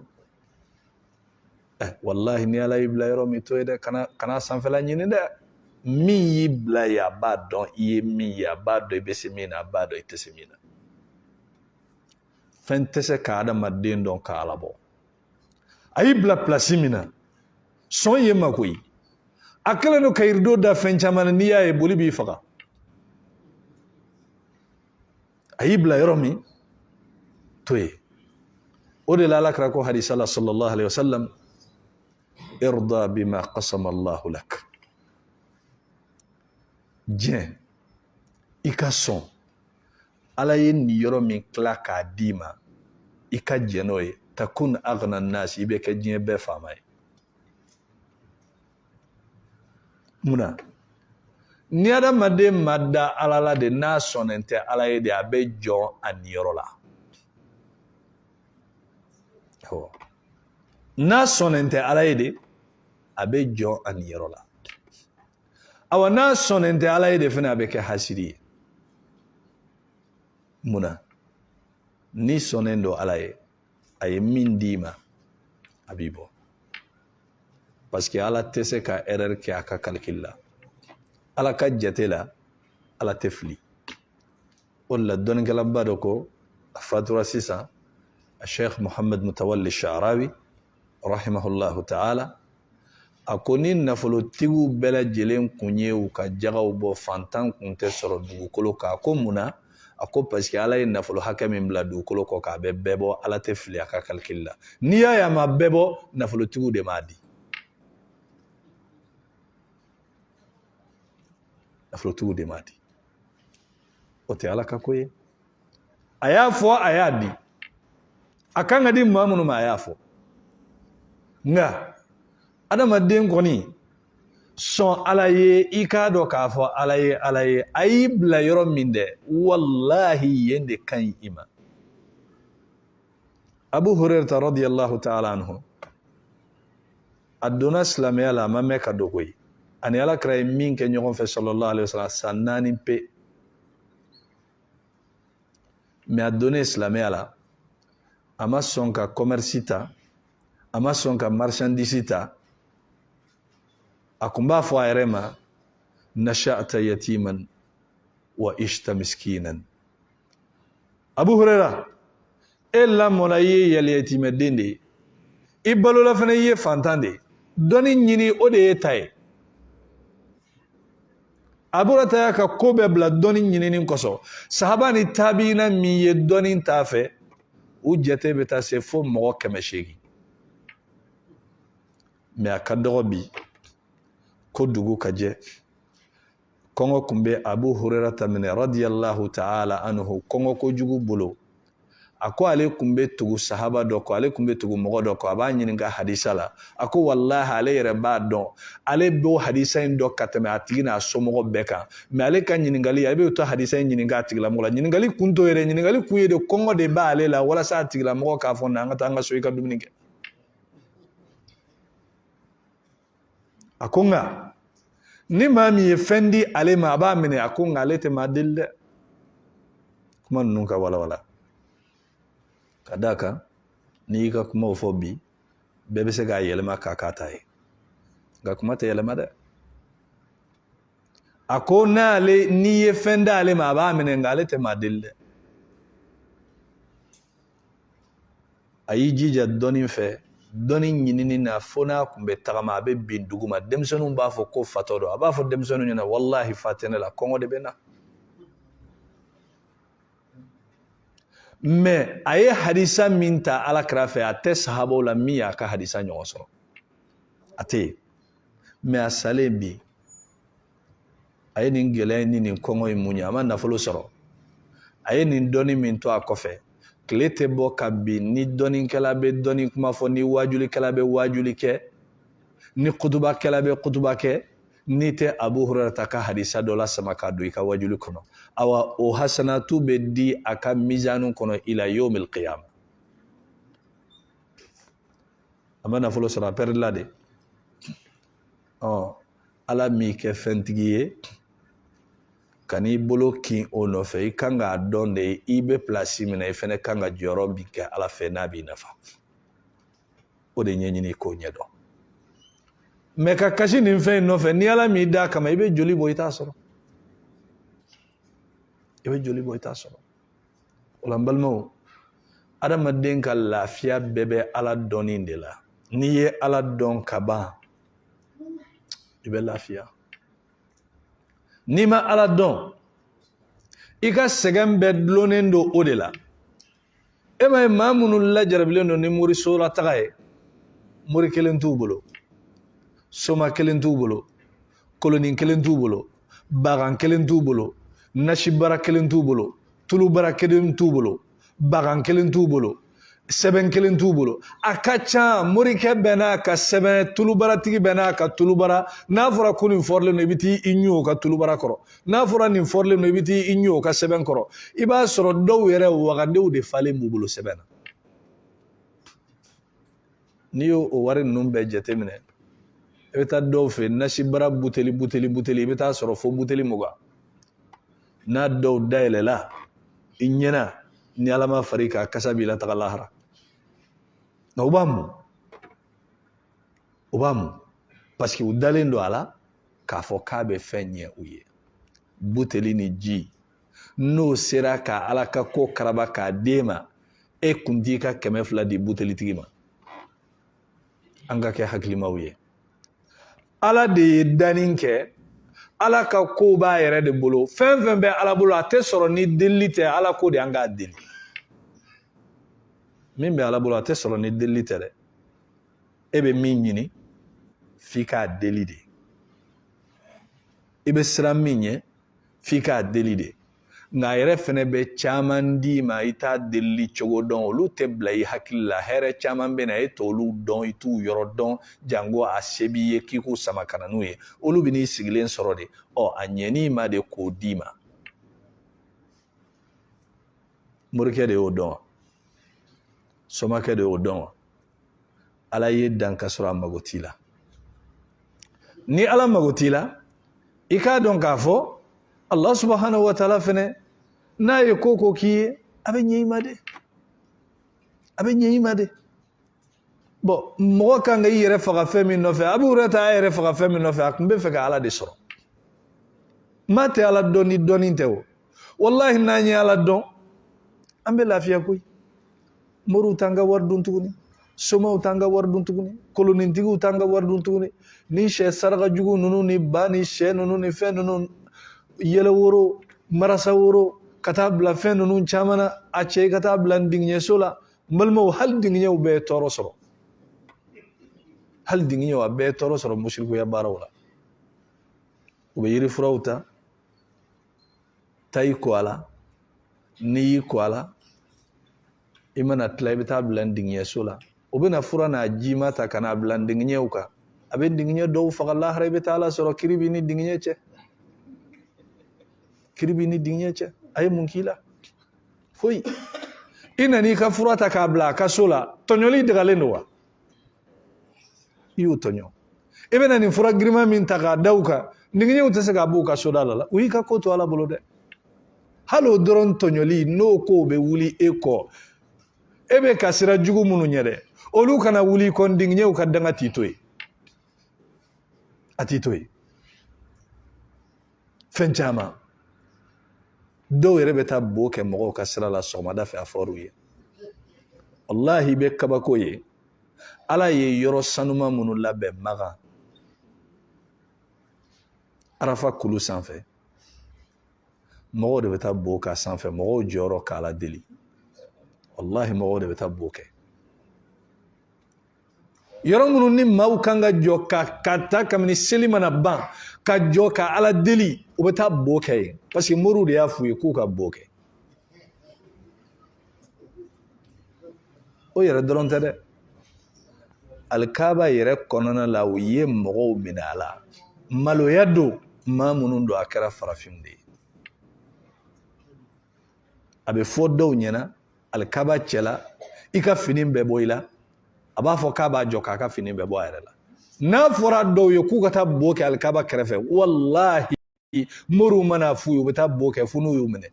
wallahi ni ala y'i bila yɔrɔ min to ye dɛ kana sanfɛla ɲini dɛ min y'i bila ye a b'a dɔn i ye min ye a b'a dɔn i bɛ se min na a b'a dɔn i tɛ se min na fɛn tɛ se ka adamaden dɔn ka ala bɔ a y'i bila place min na sɔn ye ma koyi a kɛlen don ka yirido da fɛn caman na n'i y'a ye boli b'i faga a y'i bila yɔrɔ min to ye o de la alakira ko hadisa la sallallahu alaihi wasallam irda bima qasama Allahu lak diɲɛ i ka sɔn ala ye nin yɔrɔ min tila k'a d'i ma i ka jɛ n'o ye takun aghna nas i bɛ kɛ diɲɛ bɛɛ faama ye munna ni adamaden ma da ala la de n'a sɔnnen tɛ ala ye de a bɛ jɔ a niyɔrɔ la n'a sɔnnen tɛ ala ye de a bɛ jɔn a niyɔrɔ la awa n'a sɔnnen tɛ ala ye de fana a bɛ kɛ hasidi ye munna ni sɔnnen don ala ye a ye min d'i ma a b'i bɔ parce que ala tɛ se ka erreur kɛ a ka calcul la ala ka jate la ala tɛ fili o la dɔnnikɛlaba dɔ ko a fatura sisan Sheikh Muhammad Mutawalli Sha'rawi rahimahullahu ta'ala a ko ni nafolotigiw bɛɛ lajɛlen kun ye u ka jagaw bɔ fantan kun tɛ sɔrɔ dugukolo kan ko munna a ko parce que ala ye nafolo hakɛ min bila dugukolo kɔ k'a bɛ bɛɛ bɔ ala tɛ fili a ka calcul la n'i y'a ye a ma bɛɛ bɔ nafolotigiw de m'a di nafolotigiw de m'a di o tɛ ala ka ko ye a y'a fɔ a y'a di a kan ka di maa minnu ma a y'a fɔ nka adamaden kɔni sɔn ala ye i k'a dɔn k'a fɔ ala ye a y'i bila yɔrɔ min dɛ wallahi yen de ka ɲi i ma Abu Hurairata radiyallahu ta'ala anhu a donna silamɛya la a ma mɛn ka dogo ye ani alakira ye min kɛ ɲɔgɔn fɛ sallallahu alaihi wasallam san 4 pe mais a donnen silamɛya la a ma sɔn ka commerce ta a ma sɔn ka marchandise ta a kun b'a fɔ a yɛrɛ ma nasha'ta yatiman wa ishta miskinan Abu Huraira e lamɔna i ye yɛlɛyatimɛden de ye i balola fana i ye fantan de ye dɔnni ɲini o de ye ta ye Abu Huraira y'a ka ko bɛɛ bila dɔnni ɲinini kɔsɔn sahaba ni tabiina min ye dɔnni t'a fɛ u jate bɛ taa se fo mɔgɔ 800 mais a ka dɔgɔ bi ko dugu ka jɛ kɔngɔ kun bɛ Abu Hurairata minɛ radiyallahu ta'ala anhu kɔngɔ kojugu bolo a ko ale kun bɛ tugu sahaba dɔ kɔ ale kun bɛ tugu mɔgɔ dɔ kɔ a b'a ɲininka hadisa la a ko wallahi ale yɛrɛ b'a dɔn ale b'o hadisa in dɔn ka tɛmɛ a tigi n'a somɔgɔ bɛɛ kan mais ale ka ɲininkali ale bɛ to hadisa in ɲininka a tigilamɔgɔ la ɲininkali kun to yɛrɛ ɲininkali kun ye de kɔngɔ de b'ale la walasa a tigilamɔgɔ k'a fɔ na an ka taa an ka so i ka dumuni kɛ a ko nka ni maa min ye fɛn di ale ma a b'a minɛ a ko nka ale tɛ maa deli dɛ kuma ninnu ka walawala ka d'a kan n'i y'i ka kumaw fɔ bi bɛɛ bɛ se k'a yɛlɛma k'a ta ye nka kuma tɛ yɛlɛma dɛ a ko n'i ye fɛn d'ale ma a b'a minɛ nka ale tɛ maa deli dɛ a y'i jija dɔnni fɛ dɔnni ɲinini na fo n'a kun bɛ tagama a bɛ bin dugu ma denmisɛnninw b'a fɔ ko fatɔ don a b'a fɔ denmisɛnninw ɲɛna wallahi fa tɛ ne la kɔngɔ de bɛ na mais a ye hadisa min ta alakira fɛ a tɛ sahabaw la min y'a ka hadisa ɲɔgɔn sɔrɔ a tɛ yen mais a salen bi a ye nin gɛlɛya ni nin kɔngɔ in mun ye a ma nafolo sɔrɔ a ye nin dɔnni min to a kɔfɛ tile tɛ bɔ ka bin ni dɔnnikɛla bɛ dɔnni kuma fɔ ni wajulikɛla bɛ wajuli kɛ ni kutubakɛla bɛ kutuba kɛ n'i tɛ Abu Hurairata ka hadisa dɔ la sama ka don i ka wajuli kɔnɔ awa o hasanatu bɛ di a ka mizanu kɔnɔ ila yawmil qiyama a ma nafolo sɔrɔ a pɛrɛla de ala m'i kɛ fɛntigi ye ka n'i bolo kin o nɔfɛ i kan k'a dɔn de i bɛ place min na i fɛnɛ kan ka jɔyɔrɔ min kɛ ala fɛ n'a b'i nafa o de ɲɛɲini k'o ɲɛdɔn mais ka kasi nin fɛn in nɔfɛ ni ala m'i da kama i bɛ joli bɔ i t'a sɔrɔ i bɛ joli bɔ i t'a sɔrɔ o la n balimaw adamaden ka lafiya bɛɛ bɛ ala dɔnni de la n'i ye ala dɔn ka ban i bɛ lafiya n'i ma ala dɔn i ka sɛgɛn bɛɛ dulonnen don o de la e ma ye maa minnu lajarabilen don ni morisola taga ye mori kelen t'u bolo soma kelen t'u bolo kolonin kelen t'u bolo bagan kelen t'u bolo nasibara kelen t'u bolo tulubara kelen t'u bolo bagan kelen t'u bolo sɛbɛn kelen t'u bolo a ka ca morikɛ bɛɛ n'a ka sɛbɛn tulubaratigi bɛɛ n'a ka tulubara n'a fɔra ko nin fɔrilen don i bɛ t'i ɲu o ka tulubara kɔrɔ n'a fɔra nin fɔrilen don i bɛ t'i ɲu o ka sɛbɛn kɔrɔ i b'a sɔrɔ dɔw yɛrɛ wagadenw de falen b'u bolo sɛbɛn na n'i y'o wari ninnu bɛɛ jateminɛ i bɛ taa dɔw fɛ nasibara buteli i bɛ taa sɔrɔ fo buteli 20 n'a dɔw dayɛlɛla i ɲɛna ni Ala ma far'i kan kasa b'i la taga lahara nka u b'a mun parce que u dalen don a la k'a fɔ k'a bɛ fɛn ɲɛ u ye buteli ni ji n'o sera ka Ala ka ko karaba k'a d'e ma e kun t'i ka 200 di butelitigi ma an ka kɛ hakilimaw ye Ala de ye danni kɛ Ala ka ko b'a yɛrɛ de bolo fɛn fɛn bɛ Ala bolo a tɛ sɔrɔ ni delili tɛ Ala ko de an k'a deli min bɛ Ala bolo a tɛ sɔrɔ ni delili tɛ dɛ e bɛ min ɲini f'i k'a deli de i bɛ siran min ɲɛ f'i k'a deli de nka a yɛrɛ fɛnɛ bɛ caman d'i ma i t'a delili cogo dɔn olu tɛ bila i hakili la hɛrɛ caman bɛ na e t'olu dɔn i t'u yɔrɔ dɔn jango a se b'i ye k'i k'u sama ka na n'u ye olu bɛ n'i sigilen sɔrɔ de a ɲɛn'i ma de k'o d'i ma morikɛ de y'o dɔn wa somakɛ de y'o dɔn wa Ala ye dan ka sɔrɔ a mago t'i la ni Ala mago t'i la i k'a dɔn k'a fɔ Allah subhanahu wa ta'ala fɛnɛ n'a ye ko k'i ye a bɛ ɲɛ i ma de bon mɔgɔ kan ka i yɛrɛ faga fɛn min nɔfɛ Abu Hurairata a yɛrɛ faga fɛn min nɔfɛ a tun bɛ fɛ ka Ala de sɔrɔ maa tɛ Ala dɔn ni dɔnni tɛ o wallahi n'an ye Ala dɔn an bɛ lafiya koyi moriw t'an ka wari dun tuguni somaw t'an ka wari dun tuguni kolonitigiw t'an ka wari dun tuguni ni sɛ saraka jugu ninnu ni ba ni sɛ ninnu ni fɛn ninnu yɛlɛ woro marasa woro ka taa bila fɛn ninnu caman na a cɛ ka taa bila ndigiɲɛso la n balimaw hali ndigiɲɛw bɛɛ ye tɔɔrɔ sɔrɔ hali ndigiɲɛw a bɛɛ ye tɔɔrɔ sɔrɔ musirikuya baaraw la u bɛ yirifuraw ta i ko a la n'i y'i ko a la i mana tila i bɛ taa bila ndigiɲɛso la u bɛna fura n'a jima ta ka n'a bila ndigiɲɛw kan a bɛ ndigiɲɛ dɔw faga lahara i bɛ taa Ala sɔrɔ kiri b'i ni ndigiɲɛ cɛ a ye mun k'i la foyi i nan'i ka fura ta k'a bila a ka so la tɔɲɔli dagalen don wa i y'o tɔɲɔ i bɛna nin fura girinma min ta k'a da u kan ndigiɲɛw tɛ se k'a b'u ka soda la u y'i ka ko to Ala bolo dɛ hali o dɔrɔn tɔɲɔli n'o ko bɛ wuli e kɔ e bɛ ka sira jugu minnu ɲɛ dɛ olu kana wuli i kɔ ndigiɲɛw ka danga t'i to yen a t'i to yen fɛn caman dɔw yɛrɛ bɛ taa bo kɛ mɔgɔw ka sira la sɔgɔmada fɛ a fɔr'u ye wallahi bɛ kabako ye Ala ye yɔrɔ sanuma minnu labɛn Magan Arafa kulu sanfɛ mɔgɔw de bɛ taa bo k'a sanfɛ mɔgɔw jɔyɔrɔ k'a la deli wallahi mɔgɔw de bɛ taa bo kɛ yɔrɔ minnu ni maaw kan ka jɔ ka ta kabini seli mana ban ka jɔ ka Ala deli u bɛ taa bo kɛ yen parce que moriw de y'a f'u ye k'u ka bo kɛ o yɛrɛ dɔrɔn tɛ dɛ Alikaaba yɛrɛ kɔnɔna la u ye mɔgɔw minɛ a la maloya don maa minnu don a kɛra farafinw de ye a bɛ fɔ dɔw ɲɛna Alikaaba cɛla i ka fini bɛɛ bɔ i la a b'a fɔ k'a b'a jɔ k'a ka fini bɛɛ bɔ a yɛrɛ la n'a fɔra dɔw ye k'u ka taa bo kɛ Alikaaba kɛrɛfɛ wallahi moriw mana f'u ye u bɛ taa bo kɛ fo n'u y'u minɛ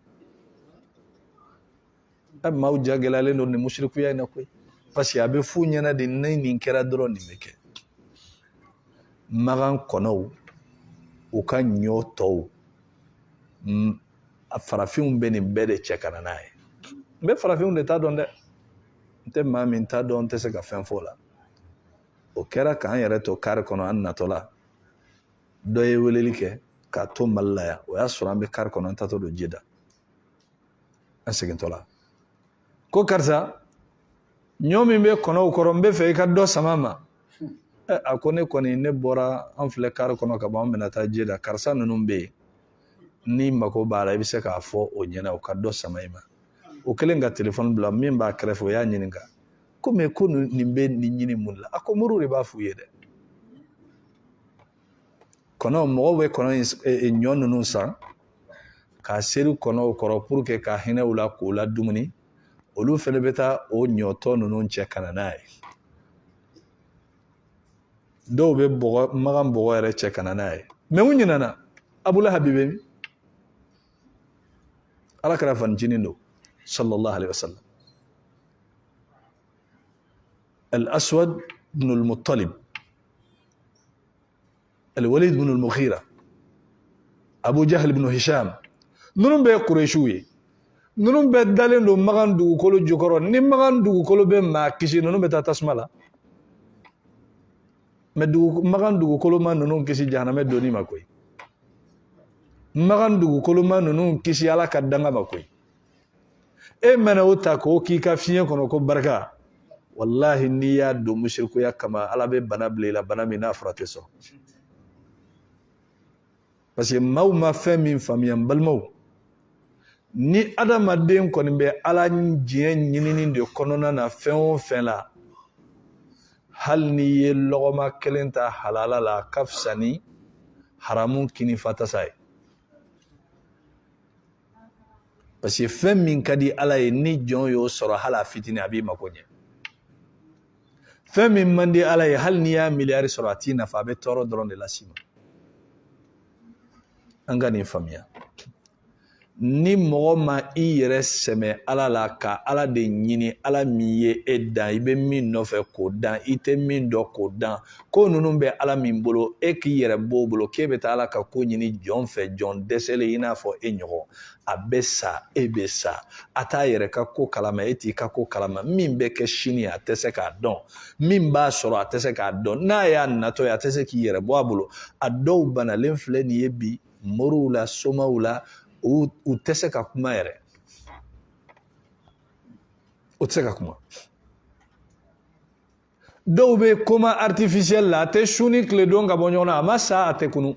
maaw jagɛlɛyalen don nin musirikuya in na koyi parce que a bɛ f'u ɲɛna de ni nin kɛra dɔrɔn nin bɛ kɛ Magan kɔnɔw u ka ɲɔ tɔw farafinw bɛ nin bɛɛ de cɛ ka na n'a ye n bɛ farafinw de t'a dɔn dɛ n tɛ maa min t'a dɔn n tɛ se ka fɛn fɔ o la o kɛra k'an yɛrɛ to kari kɔnɔ an natɔ la dɔ ye weleli kɛ k'a to Mali la yan o y'a sɔrɔ an bɛ kari kɔnɔ an tatɔ don Jida an segintɔ la ko karisa ɲɔ min bɛ kɔnɔw kɔrɔ n bɛ fɛ i ka dɔ sama ma a ko ne kɔni ne bɔra an filɛ kari kɔnɔ ka ban an bɛna taa Jida karisa ninnu bɛ yen ni mago b'a la i bɛ se k'a fɔ o ɲɛna o ka dɔ sama i ma o kɛlen ka telefɔni bila min b'a kɛrɛfɛ o y'a ɲininka ko mais ko nin bɛ nin ɲini mun la a ko moriw de b'a f'u ye dɛ kɔnɔ mɔgɔw bɛ ɲɔ ninnu san k'a seri kɔnɔw kɔrɔ pour que ka hinɛ u la k'o la dumuni olu fɛnɛ bɛ taa o ɲɔtɔ ninnu cɛ ka na n'a ye dɔw bɛ magan bɔgɔ yɛrɛ cɛ ka na n'a ye mais u ɲinana Abu Lahab bɛ min ala kɛra fanicinin don sallallahu alaihi wasallam al-Aswad ibn al-Muttalib al-Walid ibn al-Mughira Abu Jahl ibn Hisham ninnu bɛɛ ye Qurayshiw ye ninnu bɛɛ dalen don magan dugukolo jukɔrɔ ni magan dugukolo bɛ maa kisi ninnu bɛ taa tasuma la mais magan dugukolo ma ninnu kisi jahanamɛ donni ma koyi magan dugukolo ma ninnu kisi ala ka danga ma koyi e mɛna o ta k'o k'i ka fiɲɛ kɔnɔ ko barika wallahi n'i y'a don musirikuya kama ala bɛ bana bila i la bana min n'a fura tɛ sɔrɔ parce que maaw ma fɛn min faamuya n balimaw ni adamaden kɔni bɛ ala diɲɛ ɲinini de kɔnɔna na fɛn o fɛn la hali n'i ye lɔgɔma kelen ta halala la ka fisa ni haramu kini fatasa ye parce que fɛn min ka di ala ye ni jɔn y'o sɔrɔ hali a fitini a b'i mako ɲɛ fɛn min man di ala ye hali n'i y'a miliyari sɔrɔ a t'i nafa a bɛ tɔɔrɔ dɔrɔn de las'i ma an ka nin faamuya ni mɔgɔ ma i yɛrɛ sɛmɛ ala la ka ala de ɲini ala min ye e dan i bɛ min nɔfɛ k'o dan i tɛ min dɔn k'o dan ko ninnu bɛ ala min bolo e k'i yɛrɛ b'o bolo k'e bɛ taa ala ka ko ɲini jɔn fɛ jɔn dɛsɛlen i n'a fɔ e ɲɔgɔn a bɛ sa e bɛ sa a t'a yɛrɛ ka ko kalama e t'i ka ko kalama min bɛ kɛ sini a tɛ se k'a dɔn min b'a sɔrɔ a tɛ se k'a dɔn n'a y'a natɔ ye a tɛ se k'i yɛrɛ bɔ a bolo a dɔw banalen filɛ nin ye bi moriw la somaw la u tɛ se ka kuma yɛrɛ u tɛ se ka kuma dɔw bɛ koma artificiel la a tɛ su ni tile don ka bɔ ɲɔgɔn na a ma sa a tɛ kunu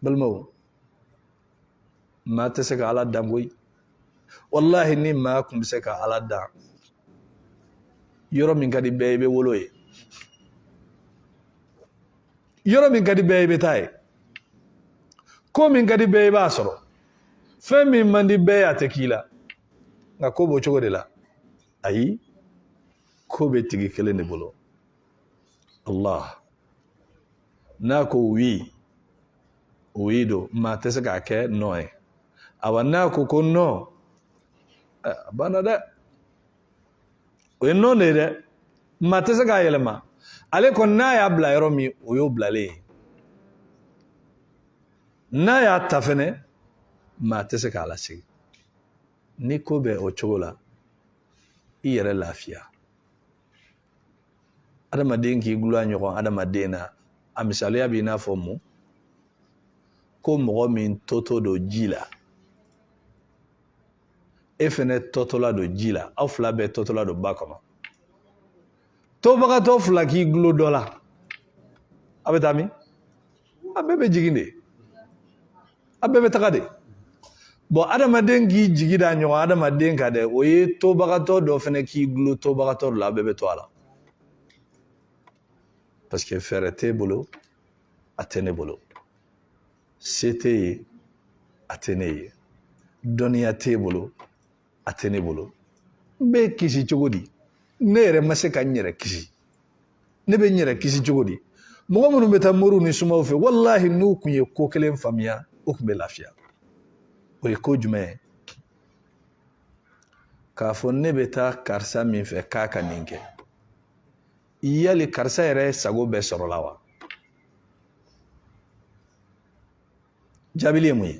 balimaw maa tɛ se ka ala dan koyi wallahi ni maa kun bɛ se ka ala dan yɔrɔ min ka di bɛɛ i bɛ wolo ye yɔrɔ min ka di bɛɛ i bɛ taa ye ko min ka di bɛɛ i b'a sɔrɔ fɛn min man di bɛɛ a tɛ k'i la nka ko b'o cogo de la ayi ko bɛ tigi kelen de bolo Allah n'a ko oui oui do maa tɛ se k'a kɛ non ye awa n'a ko non a banna dɛ o ye non de ye dɛ maa tɛ se k'a yɛlɛma ale ko n'a y'a bila yɔrɔ min o y'o bilalen ye n'a y'a ta fɛnɛ maa tɛ se k'a lasegin ni ko bɛ o cogo la i yɛrɛ lafiya adamaden k'i gulɔ ɲɔgɔn adamaden na a misaliya b'i n'a fɔ mun ko mɔgɔ min tɔtɔ don ji la e fɛnɛ tɔtɔla don ji la aw fila bɛɛ tɔtɔla don ba kɔnɔ tobagatɔ fila k'i gulo dɔ la a bɛ taa min a bɛɛ bɛ jigin de a bɛɛ bɛ taga de bon adamaden k'i jigi da ɲɔgɔn adamaden ka dɛ o ye tobagatɔ dɔ fɛnɛ k'i gulo tobagatɔ dɔ la a bɛɛ bɛ to a la parce que fɛɛrɛ t'e bolo a tɛ ne bolo se t'e ye a tɛ ne ye dɔnniya t'e bolo a tɛ ne bolo n bɛ kisi cogo di ne yɛrɛ ma se ka n yɛrɛ kisi ne bɛ n yɛrɛ kisi cogo di mɔgɔ minnu bɛ taa moriw ni sumaw fɛ wallahi n'u kun ye ko kelen faamuya u kun bɛ lafiya o ye ko jumɛn ye k'a fɔ ne bɛ taa karisa min fɛ k'a ka nin kɛ yali karisa yɛrɛ sago bɛɛ sɔrɔla wa jaabili ye mun ye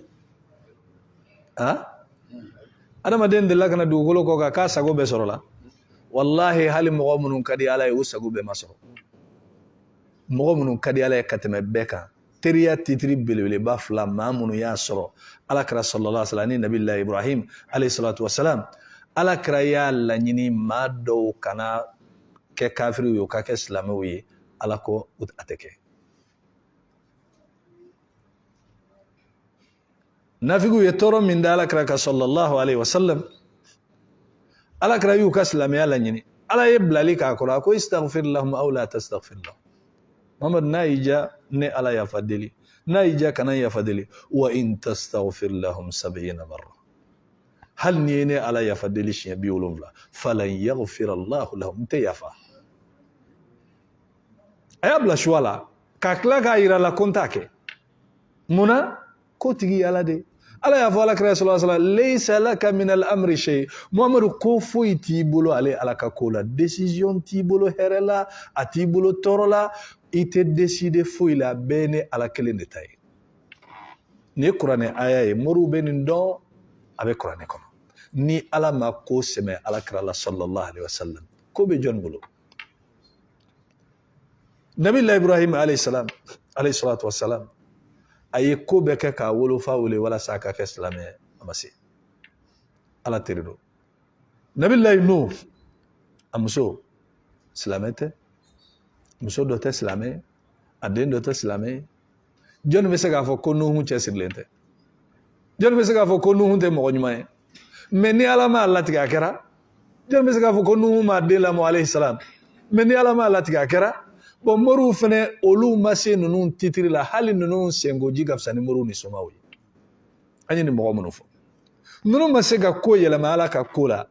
adamaden delila ka na dugukolo kɔ kan k'a sago bɛɛ sɔrɔla wallahi hali mɔgɔ minnu ka di ala ye o sago bɛɛ ma sɔrɔ mɔgɔ minnu ka di ala ye ka tɛmɛ bɛɛ kan teriya titiri belebeleba fila maa minnu y'a sɔrɔ ala kɛra sallallahu alaihi wasallam ni nabilahi ibrahim alayhi salatu wasalam ala kɛra y'a laɲini maa dɔw kana kɛ kafiriw ye o ka kɛ silamɛw ye ala ko a tɛ kɛ nafigiw ye tɔɔrɔ min da ala kɛra ka sallallahu alaihi wasallam ala kɛra y'u ka silamɛya laɲini ala ye bilali k'a kɔrɔ a ko istaghfir lahum aw la tastaghfir lahum Muhammad n'a y'i ja ne ala yafa deli n'a y'i ja kana yafa deli wa in tastaghfir lahum 70 marra hal ni ne ala yafa deli siɲɛ 70 falan yaghfira Allahu lahum te yafa a y'a bila choix la ka tila k'a yira la ko n t'a kɛ munna ko tigi ala de ala y'a fɔ alakira sallallahu alaihi wasallam laysa laka min al-amri shay Muhamadu ko foyi t'i bolo ale ala ka ko la décision t'i bolo hɛrɛ la a t'i bolo tɔɔrɔ la i tɛ décider foyi la bɛɛ ni ala kelen de ta ye ni ye kuranɛ aya ye moriw bɛ nin dɔn a bɛ kuranɛ kɔnɔ ni ala ma ko sɛmɛ alakira la sallallahu alaihi wasallam ko bɛ jɔn bolo Nabilahi Ibrahim alayhi salatu wassalam a ye ko bɛɛ kɛ k'a wolofa wele walasa a ka kɛ silamɛ a ma se ala teri don Nabilahi Nuh a muso silamɛ tɛ muso dɔ tɛ silamɛ a den dɔ tɛ silamɛ jɔn bɛ se k'a fɔ ko Nuhu cɛsirilen tɛ jɔn bɛ se k'a fɔ ko Nuhu tɛ mɔgɔ ɲuman ye mais ni ala ma latigɛ a kɛra jɔn bɛ se k'a fɔ ko Nuhu ma den lamɔ alayhi salam mais ni ala ma latigɛ a kɛra bon moriw fana olu ma se ninnu titiri la hali ninnu sengoji ka fisa ni moriw ni somaw ye an ye ni mɔgɔ minnu fɔ ninnu ma se ka ko yɛlɛma ala ka ko la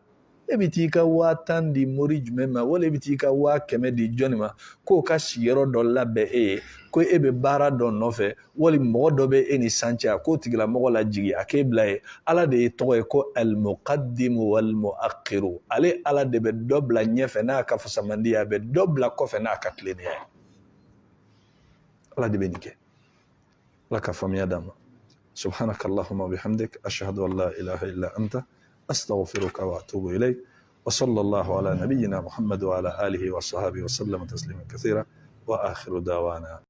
e bɛ t'i ka 10,000 di mori jumɛn ma wala e bɛ t'i ka 100,000 di jɔnni ma k'o ka sigiyɔrɔ dɔ labɛn e ye ko e bɛ baara dɔ nɔfɛ wali mɔgɔ dɔ bɛ e ni san cɛ k'o tigilamɔgɔ lajigi a k'e bila ye ala de ye tɔgɔ ye ko al-muqaddimu wal-mu'akhiru ale ala de bɛ dɔ bila ɲɛfɛ n'a ka fasamandi ye a bɛ dɔ bila kɔfɛ n'a ka tilennenya ye ala de bɛ nin kɛ ala ka faamuya d'an ma subhanaka allahumma wa bihamdik ashhadu an la ilaha illa anta أستغفرك وأتوب إليك وصلى الله على نبينا محمد وعلى آله وصحبه وسلم تسليما كثيرا وآخر دعوانا